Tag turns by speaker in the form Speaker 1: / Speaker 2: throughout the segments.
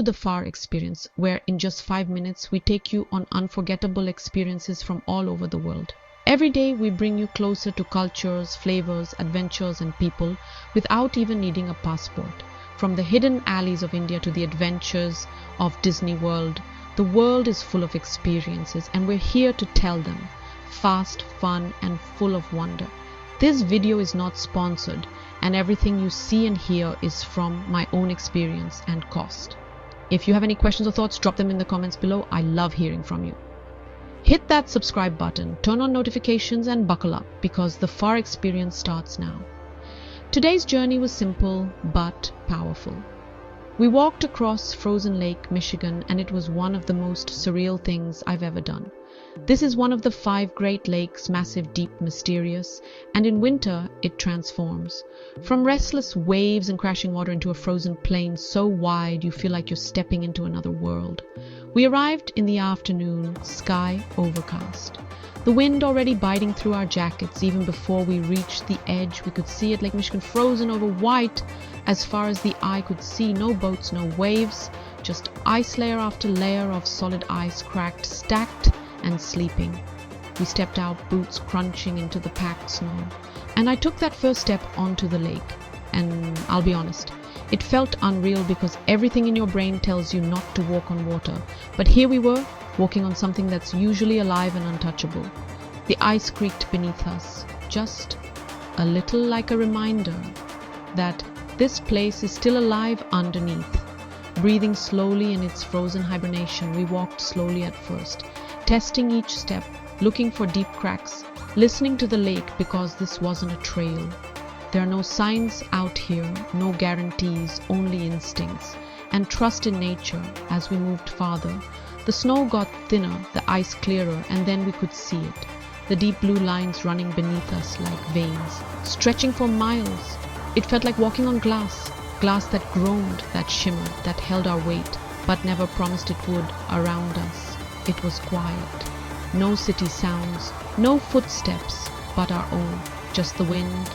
Speaker 1: the FAR experience, where in just 5 minutes we take you on unforgettable experiences from all over the world. Every day we bring you closer to cultures, flavors, adventures and people without even needing a passport. From the hidden alleys of India to the adventures of Disney World, the world is full of experiences and we're here to tell them. Fast, fun and full of wonder. This video is not sponsored and everything you see and hear is from my own experience and cost. If you have any questions or thoughts, drop them in the comments below. I love hearing from you. Hit that subscribe button, turn on notifications and buckle up because the FAR experience starts now. Today's journey was simple but powerful. We walked across frozen Lake Michigan and it was one of the most surreal things I've ever done. This is one of the 5 Great Lakes, massive, deep, mysterious, and in winter it transforms. From restless waves and crashing water into a frozen plain so wide you feel like you're stepping into another world. We arrived in the afternoon, sky overcast. The wind already biting through our jackets. Even before we reached the edge, we could see it, Lake Michigan frozen over white as far as the eye could see. No boats, no waves, just ice layer after layer of solid ice, cracked, stacked, and sleeping. We stepped out, boots crunching into the packed snow, and I took that first step onto the lake. And I'll be honest, it felt unreal because everything in your brain tells you not to walk on water. But here we were, walking on something that's usually alive and untouchable. The ice creaked beneath us, just a little like a reminder that this place is still alive underneath. Breathing slowly in its frozen hibernation, we walked slowly at first, testing each step, looking for deep cracks, listening to the lake because this wasn't a trail. There are no signs out here, no guarantees, only instincts, and trust in nature. As we moved farther, the snow got thinner, the ice clearer, and then we could see it. The deep blue lines running beneath us like veins, stretching for miles. It felt like walking on glass, glass that groaned, that shimmered, that held our weight, but never promised it would around us. It was quiet. No city sounds, no footsteps, but our own, just the wind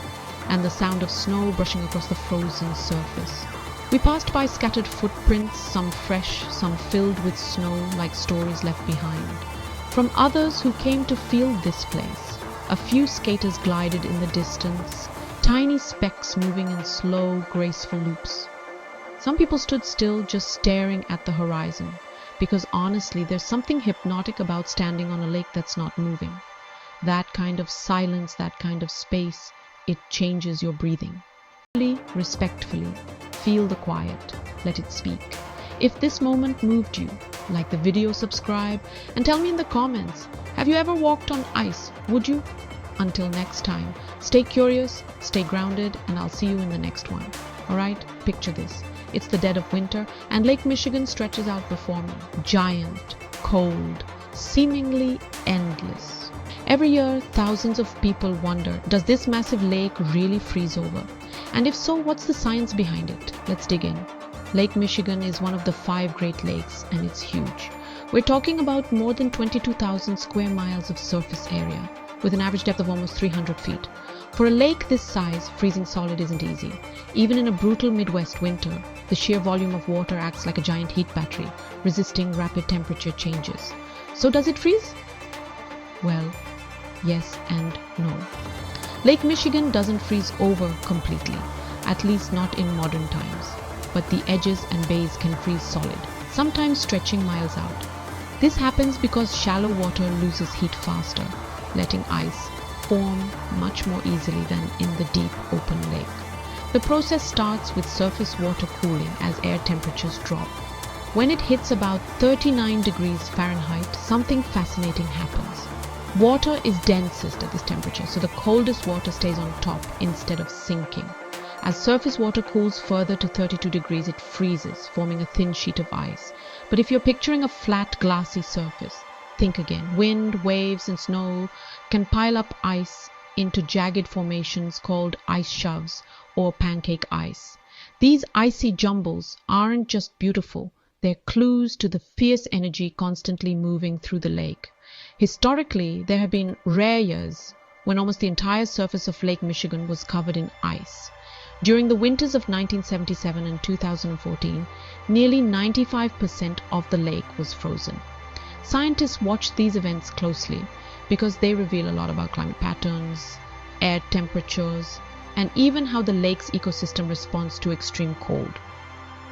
Speaker 1: and the sound of snow brushing across the frozen surface. We passed by scattered footprints, some fresh, some filled with snow like stories left behind, from others who came to feel this place. A few skaters glided in the distance, tiny specks moving in slow, graceful loops. Some people stood still, just staring at the horizon, because honestly, there's something hypnotic about standing on a lake that's not moving. That kind of silence, that kind of space, it changes your breathing. Respectfully, feel the quiet, let it speak. If this moment moved you, like the video, subscribe, and tell me in the comments, have you ever walked on ice? Would you? Until next time, stay curious, stay grounded, and I'll see you in the next one. Alright, picture this. It's the dead of winter, and Lake Michigan stretches out before me. Giant, cold, seemingly endless. Every year, thousands of people wonder, does this massive lake really freeze over? And if so, what's the science behind it? Let's dig in. Lake Michigan is one of the 5 Great Lakes, and it's huge. We're talking about more than 22,000 square miles of surface area, with an average depth of almost 300 feet. For a lake this size, freezing solid isn't easy. Even in a brutal Midwest winter, the sheer volume of water acts like a giant heat battery, resisting rapid temperature changes. So does it freeze? Well, yes and no. Lake Michigan doesn't freeze over completely, at least not in modern times. But the edges and bays can freeze solid, sometimes stretching miles out. This happens because shallow water loses heat faster, letting ice form much more easily than in the deep open lake. The process starts with surface water cooling as air temperatures drop. When it hits about 39 degrees Fahrenheit, something fascinating happens. Water is densest at this temperature, so the coldest water stays on top instead of sinking. As surface water cools further to 32 degrees, it freezes, forming a thin sheet of ice. But if you're picturing a flat, glassy surface, think again. Wind, waves, and snow can pile up ice into jagged formations called ice shoves or pancake ice. These icy jumbles aren't just beautiful, they're clues to the fierce energy constantly moving through the lake. Historically, there have been rare years when almost the entire surface of Lake Michigan was covered in ice. During the winters of 1977 and 2014, nearly 95% of the lake was frozen. Scientists watched these events closely because they reveal a lot about climate patterns, air temperatures, and even how the lake's ecosystem responds to extreme cold.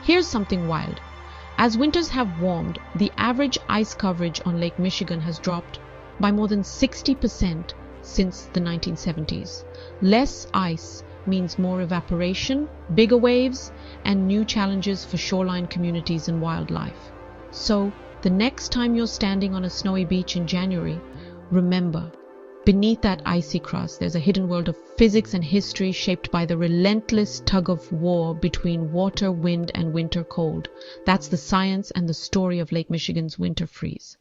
Speaker 1: Here's something wild. As winters have warmed, the average ice coverage on Lake Michigan has dropped by more than 60% since the 1970s. Less ice means more evaporation, bigger waves, and new challenges for shoreline communities and wildlife. So, the next time you're standing on a snowy beach in January, remember, beneath that icy crust, there's a hidden world of physics and history shaped by the relentless tug of war between water, wind, and winter cold. That's the science and the story of Lake Michigan's winter freeze.